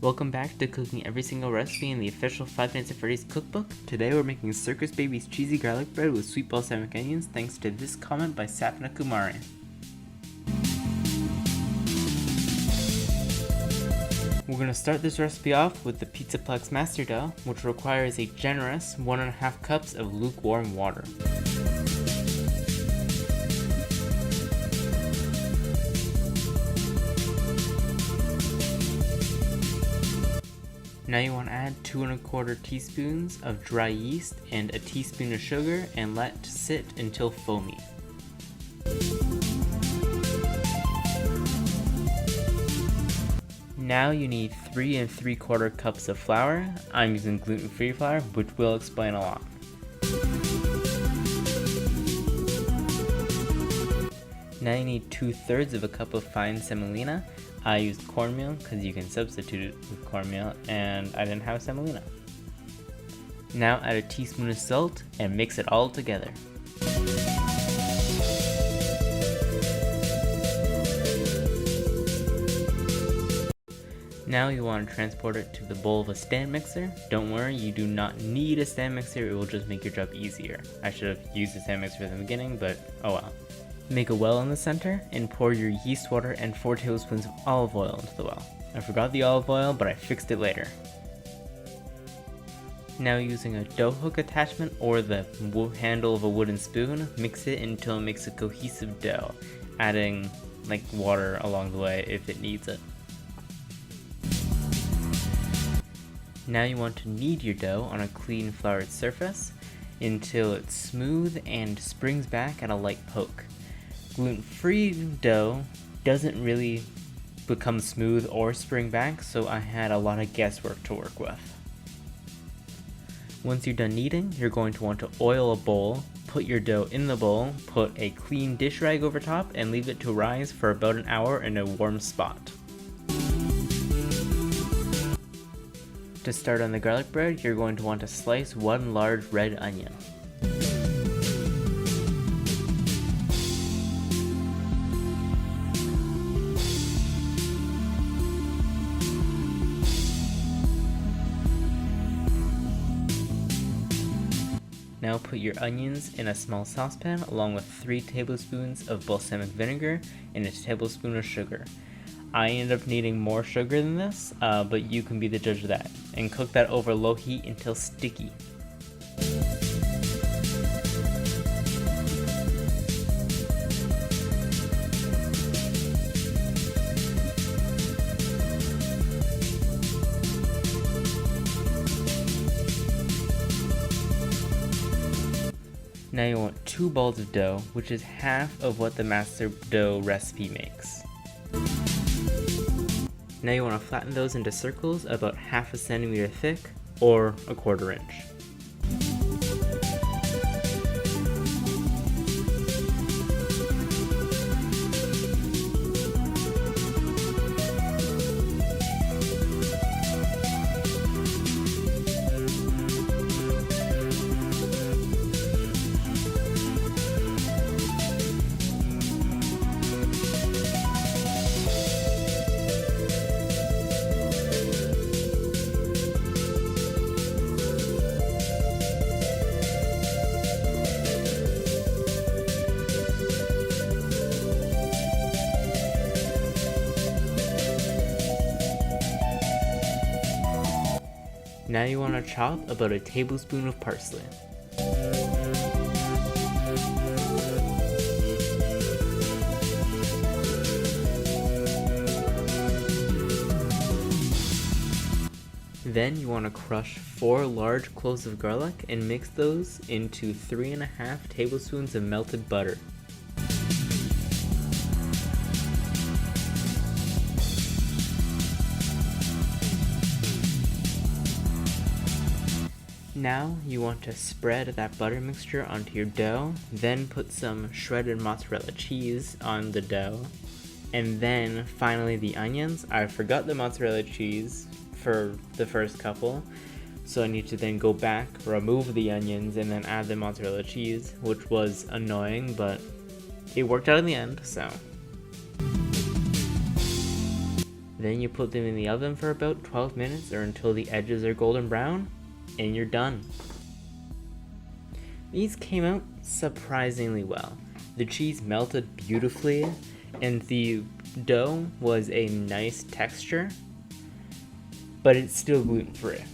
Welcome back to cooking every single recipe in the official 5 Nights at Freddy's cookbook. Today we're making Circus Baby's cheesy garlic bread with sweet balsamic onions thanks to this comment by Sapna Kumari. We're going to start this recipe off with the Pizzaplex master dough, which requires a generous 1.5 cups of lukewarm water. Now you want to add 2¼ teaspoons of dry yeast and a teaspoon of sugar and let sit until foamy. Now you need 3 3/4 cups of flour. I'm using gluten-free flour, which will explain a lot. Now you need 2/3 cup of fine semolina. I used cornmeal because you can substitute it with cornmeal, and I didn't have semolina. Now add a teaspoon of salt and mix it all together. Now you want to transport it to the bowl of a stand mixer. Don't worry, you do not need a stand mixer, it will just make your job easier. I should have used a stand mixer from the beginning, but oh well. Make a well in the center and pour your yeast water and 4 tablespoons of olive oil into the well. I forgot the olive oil, but I fixed it later. Now using a dough hook attachment or the handle of a wooden spoon, mix it until it makes a cohesive dough, adding water along the way if it needs it. Now you want to knead your dough on a clean floured surface until it's smooth and springs back at a light poke. Gluten-free dough doesn't really become smooth or spring back, so I had a lot of guesswork to work with. Once you're done kneading, you're going to want to oil a bowl, put your dough in the bowl, put a clean dish rag over top, and leave it to rise for about an hour in a warm spot. To start on the garlic bread, you're going to want to slice 1 large red onion. Now put your onions in a small saucepan along with 3 tablespoons of balsamic vinegar and a tablespoon of sugar. I ended up needing more sugar than this, but you can be the judge of that. And cook that over low heat until sticky. Now you want 2 balls of dough, which is half of what the master dough recipe makes. Now you want to flatten those into circles about 1/2 centimeter thick or 1/4 inch. Now you want to chop about a tablespoon of parsley. Then you want to crush 4 large cloves of garlic and mix those into 3.5 tablespoons of melted butter. Now you want to spread that butter mixture onto your dough, then put some shredded mozzarella cheese on the dough, and then finally the onions. I forgot the mozzarella cheese for the first couple, so I need to then go back, remove the onions, and then add the mozzarella cheese, which was annoying, but it worked out in the end, so. Then you put them in the oven for about 12 minutes or until the edges are golden brown, and you're done. These came out surprisingly well. The cheese melted beautifully, and the dough was a nice texture, but it's still gluten-free.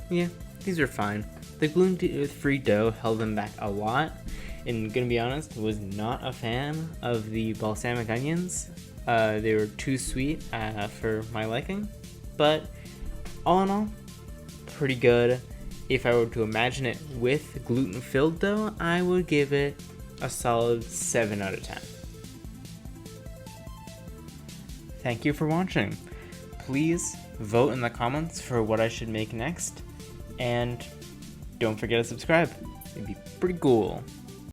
Yeah, these are fine. The gluten-free dough held them back a lot, and gonna be honest, was not a fan of the balsamic onions. They were too sweet for my liking, but all in all, pretty good. If I were to imagine it with gluten-filled dough, I would give it a solid 7 out of 10. Thank you for watching. Please vote in the comments for what I should make next, and don't forget to subscribe. It'd be pretty cool.